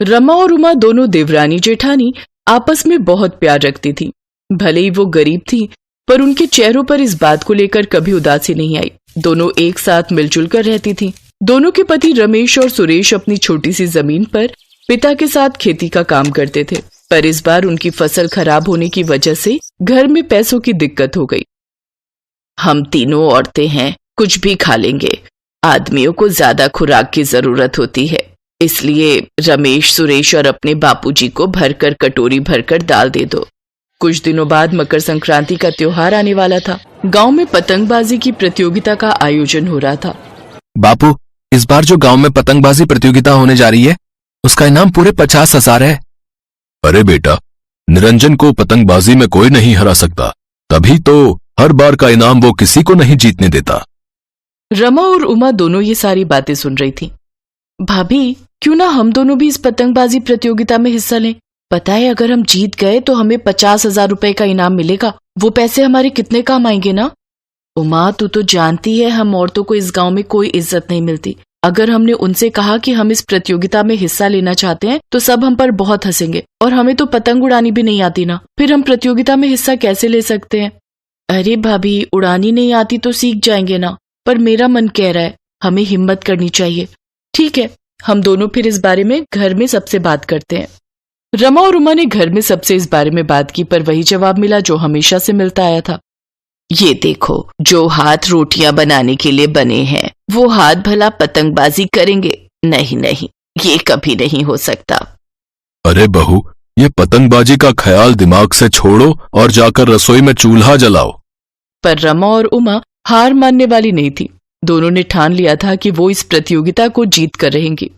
रमा और उमा दोनों देवरानी जेठानी आपस में बहुत प्यार रखती थी। भले ही वो गरीब थी, पर उनके चेहरों पर इस बात को लेकर कभी उदासी नहीं आई। दोनों एक साथ मिलजुल कर रहती थी। दोनों के पति रमेश और सुरेश अपनी छोटी सी जमीन पर पिता के साथ खेती का काम करते थे, पर इस बार उनकी फसल खराब होने की वजह से घर में पैसों की दिक्कत हो गई। हम तीनों औरतें हैं, कुछ भी खा लेंगे। आदमियों को ज्यादा खुराक की जरूरत होती है, इसलिए रमेश, सुरेश और अपने बापूजी को भरकर कटोरी भरकर दाल दे दो। कुछ दिनों बाद मकर संक्रांति का त्योहार आने वाला था। गांव में पतंगबाजी की प्रतियोगिता का आयोजन हो रहा था। बापू, इस बार जो गांव में पतंगबाजी प्रतियोगिता होने जा रही है, उसका इनाम पूरे 50,000 है। अरे बेटा, निरंजन को पतंगबाजी में कोई नहीं हरा सकता, तभी तो हर बार का इनाम वो किसी को नहीं जीतने देता। रमा और उमा दोनों ये सारी बातें सुन रही थी। भाभी, क्यों ना हम दोनों भी इस पतंगबाजी प्रतियोगिता में हिस्सा लें? पता है, अगर हम जीत गए तो हमें 50,000 रुपए का इनाम मिलेगा। वो पैसे हमारे कितने काम आएंगे ना? उमा, तू तो जानती है हम औरतों को इस गांव में कोई इज्जत नहीं मिलती। अगर हमने उनसे कहा कि हम इस प्रतियोगिता में हिस्सा लेना चाहते हैं तो सब हम पर बहुत हंसेंगे, और हमें तो पतंग उड़ानी भी नहीं आती ना, फिर हम प्रतियोगिता में हिस्सा कैसे ले सकते हैं? अरे भाभी, उड़ानी नहीं आती तो सीख जाएंगे ना, पर मेरा मन कह रहा है हमें हिम्मत करनी चाहिए। ठीक है, हम दोनों फिर इस बारे में घर में सबसे बात करते हैं। रमा और उमा ने घर में सबसे इस बारे में बात की, पर वही जवाब मिला जो हमेशा से मिलता आया था। ये देखो, जो हाथ रोटियां बनाने के लिए बने हैं वो हाथ भला पतंगबाजी करेंगे? नहीं नहीं, ये कभी नहीं हो सकता। अरे बहू, ये पतंगबाजी का ख्याल दिमाग से छोड़ो और जाकर रसोई में चूल्हा जलाओ। पर रमा और उमा हार मानने वाली नहीं थी। दोनों ने ठान लिया था कि वो इस प्रतियोगिता को जीत कर रहेंगी।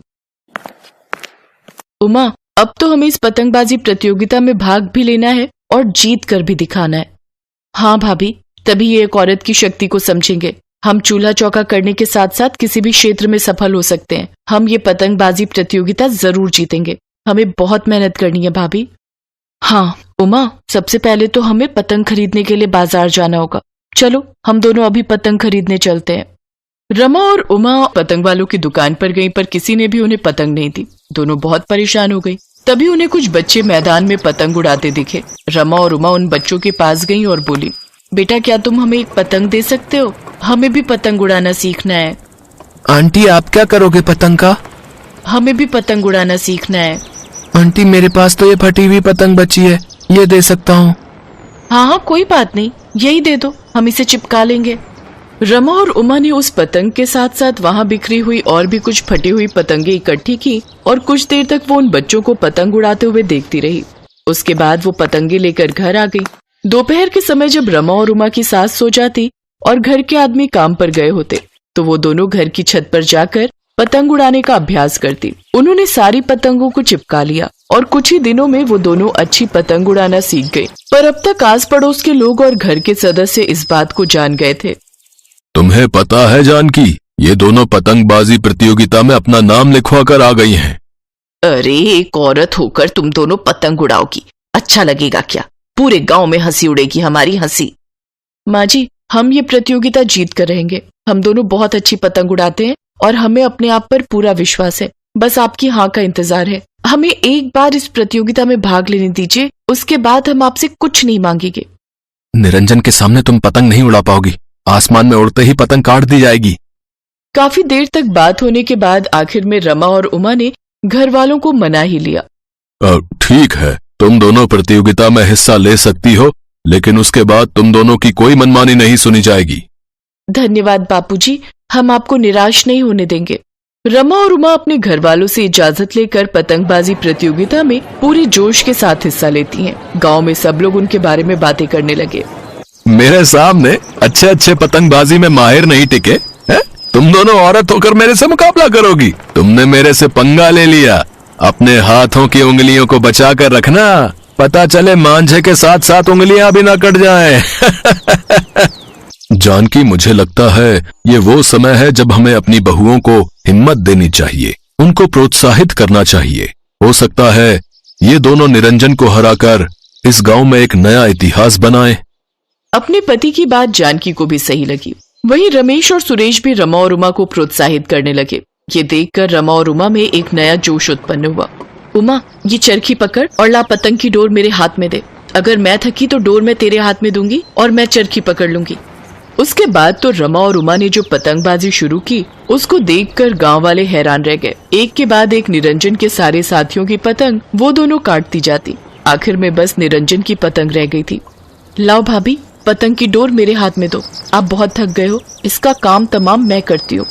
उमा, अब तो हमें इस पतंगबाजी प्रतियोगिता में भाग भी लेना है और जीत कर भी दिखाना है। हाँ भाभी, तभी ये एक औरत की शक्ति को समझेंगे। हम चूल्हा चौका करने के साथ साथ किसी भी क्षेत्र में सफल हो सकते हैं। हम ये पतंगबाजी प्रतियोगिता जरूर जीतेंगे। हमें बहुत मेहनत करनी है भाभी। हाँ उमा, सबसे पहले तो हमें पतंग खरीदने के लिए बाजार जाना होगा। चलो, हम दोनों अभी पतंग खरीदने चलते हैं। रमा और उमा पतंग वालों की दुकान पर गईं, पर किसी ने भी उन्हें पतंग नहीं दी। दोनों बहुत परेशान हो गई। तभी उन्हें कुछ बच्चे मैदान में पतंग उड़ाते दिखे। रमा और उमा उन बच्चों के पास गईं और बोली, बेटा, क्या तुम हमें एक पतंग दे सकते हो? हमें भी पतंग उड़ाना सीखना है। आंटी, आप क्या करोगे पतंग का? हमें भी पतंग उड़ाना सीखना है। आंटी, मेरे पास तो ये फटी हुई पतंग बची है, ये दे सकता हूँ। हाँ, कोई बात नहीं, यही दे दो, हम इसे चिपका लेंगे। रमा और उमा ने उस पतंग के साथ साथ वहाँ बिखरी हुई और भी कुछ फटी हुई पतंगे इकट्ठी की और कुछ देर तक वो उन बच्चों को पतंग उड़ाते हुए देखती रही। उसके बाद वो पतंगे लेकर घर आ गई। दोपहर के समय जब रमा और उमा की सास सो जाती और घर के आदमी काम पर गए होते, तो वो दोनों घर की छत पर जाकर पतंग उड़ाने का अभ्यास करती। उन्होंने सारी पतंगों को चिपका लिया और कुछ ही दिनों में वो दोनों अच्छी पतंग उड़ाना सीख गए। पर अब तक आस पड़ोस के लोग और घर के सदस्य इस बात को जान गए थे। तुम्हें पता है जानकी, ये दोनों पतंगबाजी प्रतियोगिता में अपना नाम लिखवा कर आ गई हैं। अरे, एक औरत होकर तुम दोनों पतंग उड़ाओगी, अच्छा लगेगा क्या? पूरे गांव में हंसी उड़ेगी हमारी हंसी। माँ जी, हम ये प्रतियोगिता जीत कर रहेंगे। हम दोनों बहुत अच्छी पतंग उड़ाते हैं और हमें अपने आप पर पूरा विश्वास है। बस आपकी हाँ का इंतजार है। हमें एक बार इस प्रतियोगिता में भाग लेने दीजिए, उसके बाद हम आपसे कुछ नहीं मांगेंगे। निरंजन के सामने तुम पतंग नहीं उड़ा पाओगी, आसमान में उड़ते ही पतंग काट दी जाएगी। काफी देर तक बात होने के बाद आखिर में रमा और उमा ने घर वालों को मना ही लिया। ठीक है, तुम दोनों प्रतियोगिता में हिस्सा ले सकती हो, लेकिन उसके बाद तुम दोनों की कोई मनमानी नहीं सुनी जाएगी। धन्यवाद बापूजी, हम आपको निराश नहीं होने देंगे। रमा और उमा अपने घर वालों से इजाजत लेकर पतंगबाजी प्रतियोगिता में पूरे जोश के साथ हिस्सा लेती हैं। गांव में सब लोग उनके बारे में बातें करने लगे। मेरे सामने अच्छे अच्छे पतंगबाजी में माहिर नहीं टिके हैं? तुम दोनों औरत होकर मेरे से मुकाबला करोगी? तुमने मेरे से पंगा ले लिया। अपने हाथों की उंगलियों को बचा कर रखना, पता चले मांझे के साथ साथ उंगलियां भी ना कट जाएं। जानकी, मुझे लगता है ये वो समय है जब हमें अपनी बहुओं को हिम्मत देनी चाहिए, उनको प्रोत्साहित करना चाहिए। हो सकता है ये दोनों निरंजन को हराकर इस गांव में एक नया इतिहास बनाएं। अपने पति की बात जानकी को भी सही लगी। वहीं रमेश और सुरेश भी रमा और उमा को प्रोत्साहित करने लगे। ये देखकर रमा और उमा में एक नया जोश उत्पन्न हुआ। उमा, ये चरखी पकड़ और ला पतंग की डोर मेरे हाथ में दे। अगर मैं थकी तो डोर मैं तेरे हाथ में दूंगी और मैं चरखी पकड़ लूंगी। उसके बाद तो रमा और उमा ने जो पतंगबाजी शुरू की उसको देखकर गांव वाले हैरान रह गए। एक के बाद एक निरंजन के सारे साथियों की पतंग वो दोनों काटती जाती। आखिर में बस निरंजन की पतंग रह गई थी। लाओ भाभी, पतंग की डोर मेरे हाथ में दो। आप बहुत थक गए हो, इसका काम तमाम मैं करती हूँ।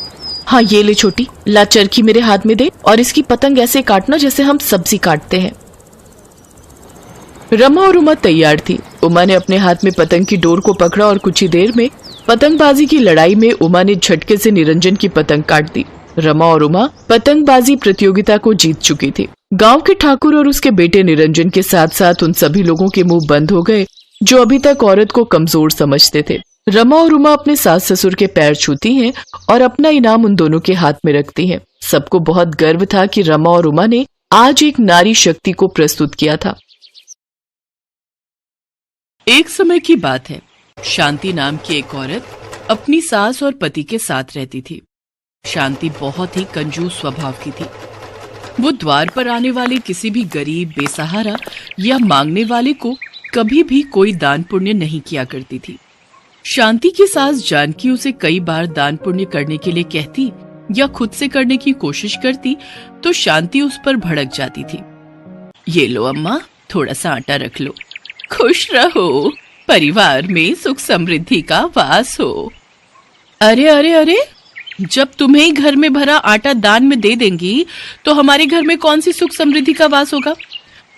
हाँ ये ले छोटी, ला चरखी मेरे हाथ में दे और इसकी पतंग ऐसे काटना जैसे हम सब्जी काटते हैं। रमा और उमा तैयार थी। उमा ने अपने हाथ में पतंग की डोर को पकड़ा और कुछ ही देर में पतंगबाजी की लड़ाई में उमा ने झटके से निरंजन की पतंग काट दी। रमा और उमा पतंगबाजी प्रतियोगिता को जीत चुकी थी। गांव के ठाकुर और उसके बेटे निरंजन के साथ साथ उन सभी लोगों के मुंह बंद हो गए जो अभी तक औरत को कमजोर समझते थे। रमा और उमा अपने सास ससुर के पैर छूती हैं और अपना इनाम उन दोनों के हाथ में रखती हैं। सबको बहुत गर्व था कि रमा और उमा ने आज एक नारी शक्ति को प्रस्तुत किया था। एक समय की बात है, शांति नाम की एक औरत अपनी सास और पति के साथ रहती थी। शांति बहुत ही कंजूस स्वभाव की थी। वो द्वार पर आने वाले किसी भी गरीब, बेसहारा या मांगने वाले को कभी भी कोई दान पुण्य नहीं किया करती थी। शांति की सास जानकी उसे कई बार दान पुण्य करने के लिए कहती या खुद से करने की कोशिश करती तो शांति उस पर भड़क जाती थी। ये लो अम्मा, थोड़ा सा आटा रख लो। खुश रहो, परिवार में सुख समृद्धि का वास हो। अरे अरे अरे, जब तुम्हें ही घर में भरा आटा दान में दे देंगी तो हमारे घर में कौन सी सुख समृद्धि का वास होगा।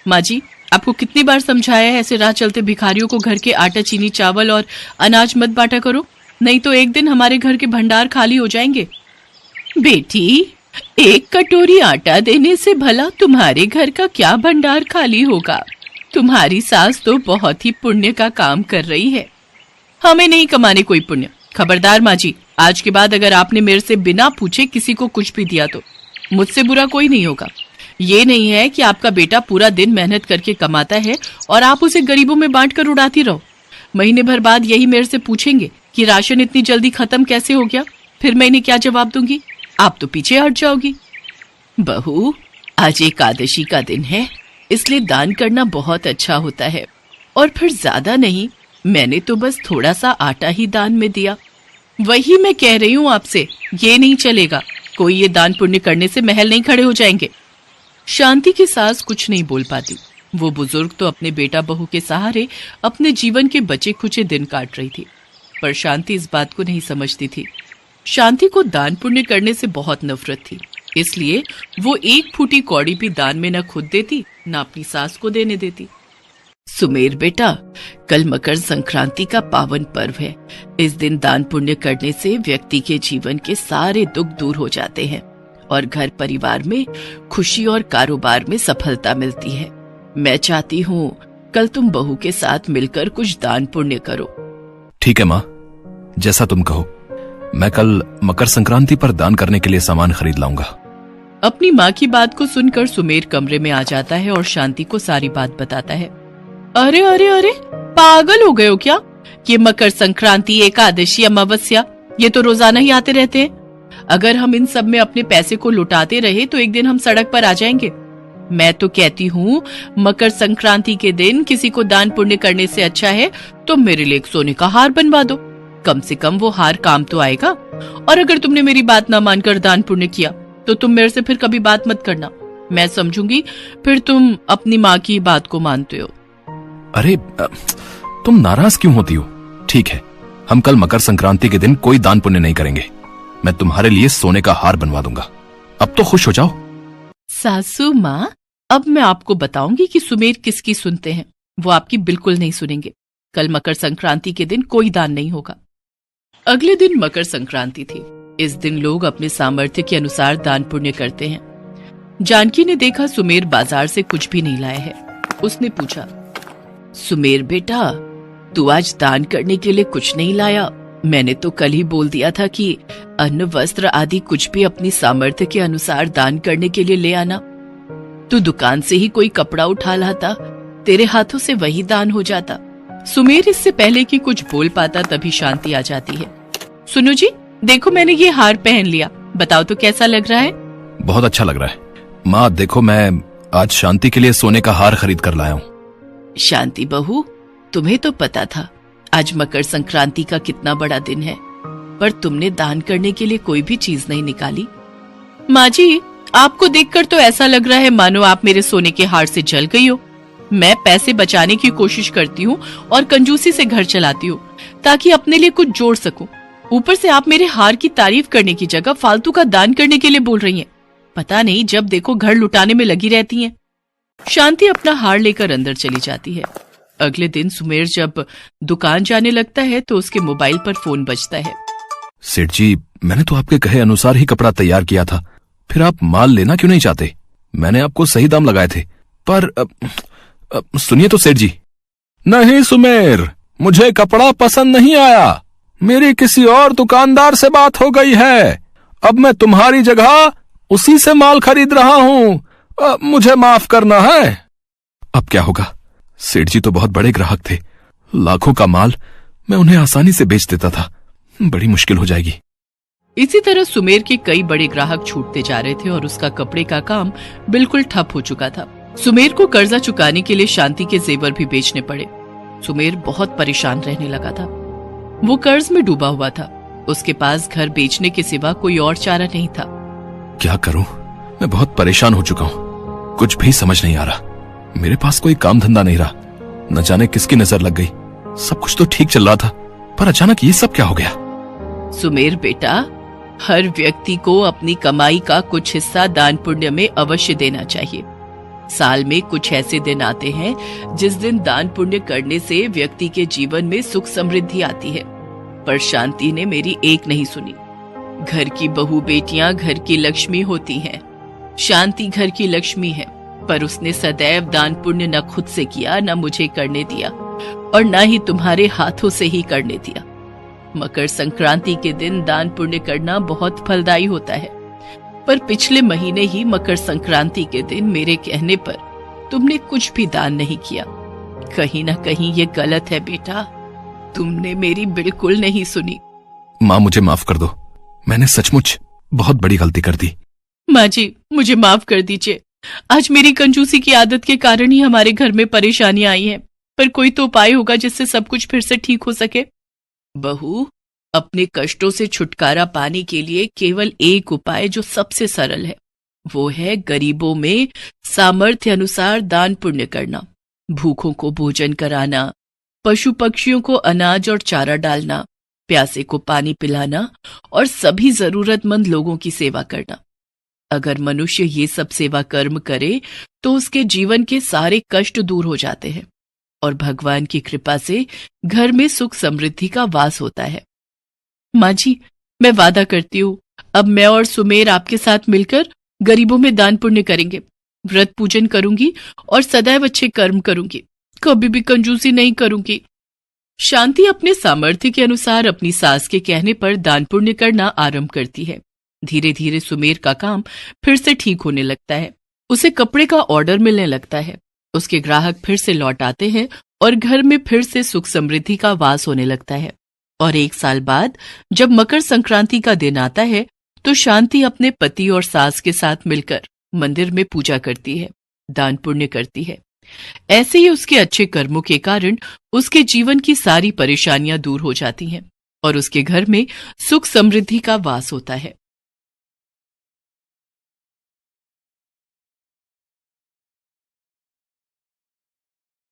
माँ जी, आपको कितनी बार समझाया है ऐसे राह चलते भिखारियों को घर के आटा, चीनी, चावल और अनाज मत बांटा करो, नहीं तो एक दिन हमारे घर के भंडार खाली हो जाएंगे। बेटी, एक कटोरी आटा देने से भला तुम्हारे घर का क्या भंडार खाली होगा। तुम्हारी सास तो बहुत ही पुण्य का काम कर रही है। हमें नहीं कमाने कोई पुण्य। खबरदार माँ जी, आज के बाद अगर आपने मेरे से बिना पूछे किसी को कुछ भी दिया तो मुझसे बुरा कोई नहीं होगा। ये नहीं है कि आपका बेटा पूरा दिन मेहनत करके कमाता है और आप उसे गरीबों में बांट कर उड़ाती रहो। महीने भर बाद यही मेरे से पूछेंगे कि राशन इतनी जल्दी खत्म कैसे हो गया, फिर मैं इन्हें क्या जवाब दूंगी। आप तो पीछे हट जाओगी। बहू, आज एकादशी का दिन है, इसलिए दान करना बहुत अच्छा होता है। और फिर ज्यादा नहीं, मैंने तो बस थोड़ा सा आटा ही दान में दिया। वही मैं कह रही हूँ आपसे, ये नहीं चलेगा। कोई ये दान पुण्य करने से महल नहीं खड़े हो जाएंगे। शांति की सास कुछ नहीं बोल पाती। वो बुजुर्ग तो अपने बेटा बहू के सहारे अपने जीवन के बचे खुचे दिन काट रही थी, पर शांति इस बात को नहीं समझती थी। शांति को दान पुण्य करने से बहुत नफरत थी, इसलिए वो एक फूटी कौड़ी भी दान में न खुद देती न अपनी सास को देने देती। सुमेर बेटा, कल मकर संक्रांति का पावन पर्व है। इस दिन दान पुण्य करने से व्यक्ति के जीवन के सारे दुख दूर हो जाते हैं और घर परिवार में खुशी और कारोबार में सफलता मिलती है। मैं चाहती हूँ कल तुम बहू के साथ मिलकर कुछ दान पुण्य करो। ठीक है माँ, जैसा तुम कहो। मैं कल मकर संक्रांति पर दान करने के लिए सामान खरीद लाऊंगा। अपनी माँ की बात को सुनकर सुमेर कमरे में आ जाता है और शांति को सारी बात बताता है। अरे अरे अरे, पागल हो गए हो क्या? ये मकर संक्रांति, एकादशी, अमावस्या, ये तो रोजाना ही आते रहते हैं। अगर हम इन सब में अपने पैसे को लुटाते रहे तो एक दिन हम सड़क पर आ जाएंगे। मैं तो कहती हूँ मकर संक्रांति के दिन किसी को दान पुण्य करने से अच्छा है तो मेरे लिए एक सोने का हार बनवा दो। कम से कम वो हार काम तो आएगा। और अगर तुमने मेरी बात ना मानकर दान पुण्य किया तो तुम मेरे से फिर कभी बात मत करना। मैं समझूंगी फिर तुम अपनी माँ की बात को मानते हो। अरे तुम नाराज क्यों होती हो? ठीक है, हम कल मकर संक्रांति के दिन कोई दान पुण्य नहीं करेंगे। मैं तुम्हारे लिए सोने का हार बनवा दूंगा। अब तो खुश हो जाओ। सासू माँ, अब मैं आपको बताऊंगी कि सुमेर किसकी सुनते हैं। वो आपकी बिल्कुल नहीं सुनेंगे। कल मकर संक्रांति के दिन कोई दान नहीं होगा। अगले दिन मकर संक्रांति थी। इस दिन लोग अपने सामर्थ्य के अनुसार दान पुण्य करते हैं। जानकी ने देखा सुमेर बाजार से कुछ भी नहीं लाया है। उसने पूछा, सुमेर बेटा, तू आज दान करने के लिए कुछ नहीं लाया? मैंने तो कल ही बोल दिया था कि अन्न, वस्त्र आदि कुछ भी अपनी सामर्थ्य के अनुसार दान करने के लिए ले आना। तू दुकान से ही कोई कपड़ा उठा लाता, तेरे हाथों से वही दान हो जाता। सुमेर इससे पहले कि कुछ बोल पाता तभी शांति आ जाती है। सुनो जी, देखो मैंने ये हार पहन लिया, बताओ तो कैसा लग रहा है? बहुत अच्छा लग रहा है। माँ देखो, मैं आज शांति के लिए सोने का हार खरीद कर लाया हूँ। शांति बहू, तुम्हें तो पता था आज मकर संक्रांति का कितना बड़ा दिन है, पर तुमने दान करने के लिए कोई भी चीज नहीं निकाली। माँ जी, आपको देखकर तो ऐसा लग रहा है मानो आप मेरे सोने के हार से जल गई हो। मैं पैसे बचाने की कोशिश करती हूँ और कंजूसी से घर चलाती हूँ ताकि अपने लिए कुछ जोड़ सकूं। ऊपर से आप मेरे हार की तारीफ करने की जगह फालतू का दान करने के लिए बोल रही हैं। पता नहीं जब देखो घर लुटाने में लगी रहती हैं। शांति अपना हार लेकर अंदर चली जाती है। अगले दिन सुमेर जब दुकान जाने लगता है तो उसके मोबाइल पर फोन बजता है। सेठ जी, मैंने तो आपके कहे अनुसार ही कपड़ा तैयार किया था, फिर आप माल लेना क्यों नहीं चाहते? मैंने आपको सही दाम लगाए थे, पर सुनिए तो सेठ जी। नहीं सुमेर, मुझे कपड़ा पसंद नहीं आया। मेरी किसी और दुकानदार से बात हो गई है। अब मैं तुम्हारी जगह उसी से माल खरीद रहा हूँ। मुझे माफ करना है। अब क्या होगा? सेठ जी तो बहुत बड़े ग्राहक थे, लाखों का माल मैं उन्हें आसानी से बेच देता था। बड़ी मुश्किल हो जाएगी। इसी तरह सुमेर के कई बड़े ग्राहक छूटते जा रहे थे और उसका कपड़े का काम बिल्कुल ठप हो चुका था। सुमेर को कर्जा चुकाने के लिए शांति के जेवर भी बेचने पड़े। सुमेर बहुत परेशान रहने लगा था। वो कर्ज में डूबा हुआ था। उसके पास घर बेचने के सिवा कोई और चारा नहीं था। क्या करूं? मैं बहुत परेशान हो चुका हूं। कुछ भी समझ नहीं आ रहा। मेरे पास कोई काम धंधा नहीं रहा। न जाने किसकी नजर लग गई। सब कुछ तो ठीक चल रहा था, पर अचानक ये सब क्या हो गया? सुमेर बेटा, हर व्यक्ति को अपनी कमाई का कुछ हिस्सा दान पुण्य में अवश्य देना चाहिए। साल में कुछ ऐसे दिन आते हैं जिस दिन दान पुण्य करने से व्यक्ति के जीवन में सुख समृद्धि आती है, पर शांति ने मेरी एक नहीं सुनी। घर की बहू बेटियां घर की लक्ष्मी होती हैं। शांति घर की लक्ष्मी है, पर उसने सदैव दान पुण्य न खुद से किया, न मुझे करने दिया और न ही तुम्हारे हाथों से ही करने दिया। मकर संक्रांति के दिन दान पुण्य करना बहुत फलदायी होता है, पर पिछले महीने ही मकर संक्रांति के दिन मेरे कहने पर तुमने कुछ भी दान नहीं किया। कहीं ना कहीं ये गलत है बेटा। तुमने मेरी बिल्कुल नहीं सुनी। माँ, मुझे माफ कर दो। मैंने सचमुच बहुत बड़ी गलती कर दी। माँ जी, मुझे माफ कर दीजिए। आज मेरी कंजूसी की आदत के कारण ही हमारे घर में परेशानियां आई हैं, पर कोई तो उपाय होगा जिससे सब कुछ फिर से ठीक हो सके। बहू, अपने कष्टों से छुटकारा पाने के लिए केवल एक उपाय जो सबसे सरल है, वो है गरीबों में सामर्थ्य अनुसार दान पुण्य करना। भूखों को भोजन कराना, पशु पक्षियों को अनाज और चारा डालना, प्यासे को पानी पिलाना और सभी जरूरतमंद लोगों की सेवा करना। अगर मनुष्य ये सब सेवा कर्म करे तो उसके जीवन के सारे कष्ट दूर हो जाते हैं और भगवान की कृपा से घर में सुख समृद्धि का वास होता है। माँ जी, मैं वादा करती हूँ, अब मैं और सुमेर आपके साथ मिलकर गरीबों में दान पुण्य करेंगे। व्रत पूजन करूंगी और सदैव अच्छे कर्म करूंगी। कभी भी कंजूसी नहीं करूंगी। शांति अपने सामर्थ्य के अनुसार अपनी सास के कहने पर दान पुण्य करना आरंभ करती है। धीरे धीरे सुमेर का काम फिर से ठीक होने लगता है। उसे कपड़े का ऑर्डर मिलने लगता है। उसके ग्राहक फिर से लौट आते हैं और घर में फिर से सुख समृद्धि का वास होने लगता है। और 1 साल बाद जब मकर संक्रांति का दिन आता है तो शांति अपने पति और सास के साथ मिलकर मंदिर में पूजा करती है, दान पुण्य करती है। ऐसे ही उसके अच्छे कर्मों के कारण उसके जीवन की सारी परेशानियां दूर हो जाती हैं और उसके घर में सुख समृद्धि का वास होता है।